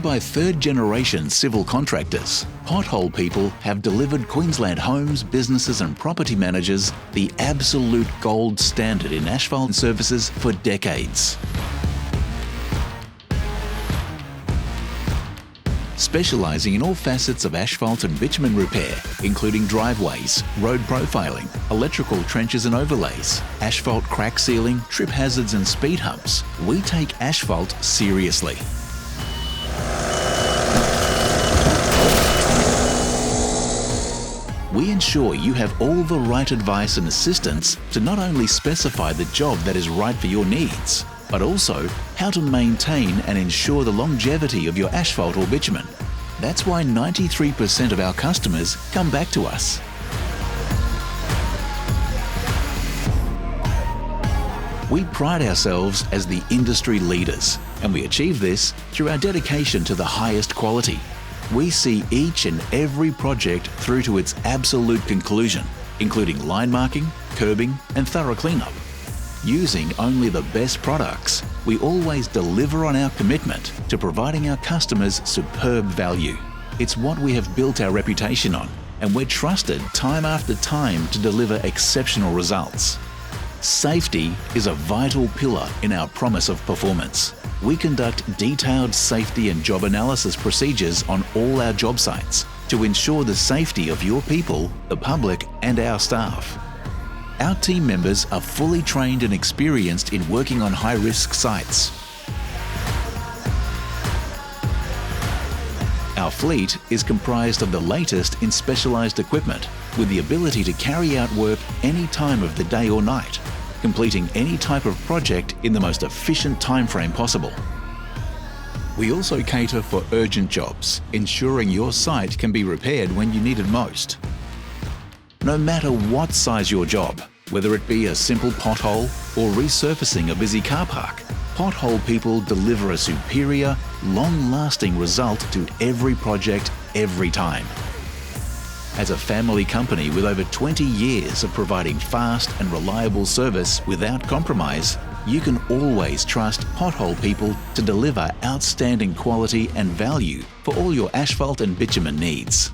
by third-generation civil contractors, Pothole People have delivered Queensland homes, businesses and property managers the absolute gold standard in asphalt services for decades. Specialising in all facets of asphalt and bitumen repair, including driveways, road profiling, electrical trenches and overlays, asphalt crack sealing, trip hazards and speed humps, we take asphalt seriously. We ensure you have all the right advice and assistance to not only specify the job that is right for your needs, but also how to maintain and ensure the longevity of your asphalt or bitumen. That's why 93% of our customers come back to us. We pride ourselves as the industry leaders, and we achieve this through our dedication to the highest quality. We see each and every project through to its absolute conclusion, including line marking, curbing and thorough cleanup. Using only the best products, we always deliver on our commitment to providing our customers superb value. It's what we have built our reputation on, and we're trusted time after time to deliver exceptional results. Safety is a vital pillar in our promise of performance. We conduct detailed safety and job analysis procedures on all our job sites to ensure the safety of your people, the public and our staff. Our team members are fully trained and experienced in working on high-risk sites. Our fleet is comprised of the latest in specialised equipment with the ability to carry out work any time of the day or night, completing any type of project in the most efficient timeframe possible. We also cater for urgent jobs, ensuring your site can be repaired when you need it most. No matter what size your job, whether it be a simple pothole or resurfacing a busy car park, Pothole People deliver a superior, long-lasting result to every project, every time. As a family company with over 20 years of providing fast and reliable service without compromise, you can always trust Pothole People to deliver outstanding quality and value for all your asphalt and bitumen needs.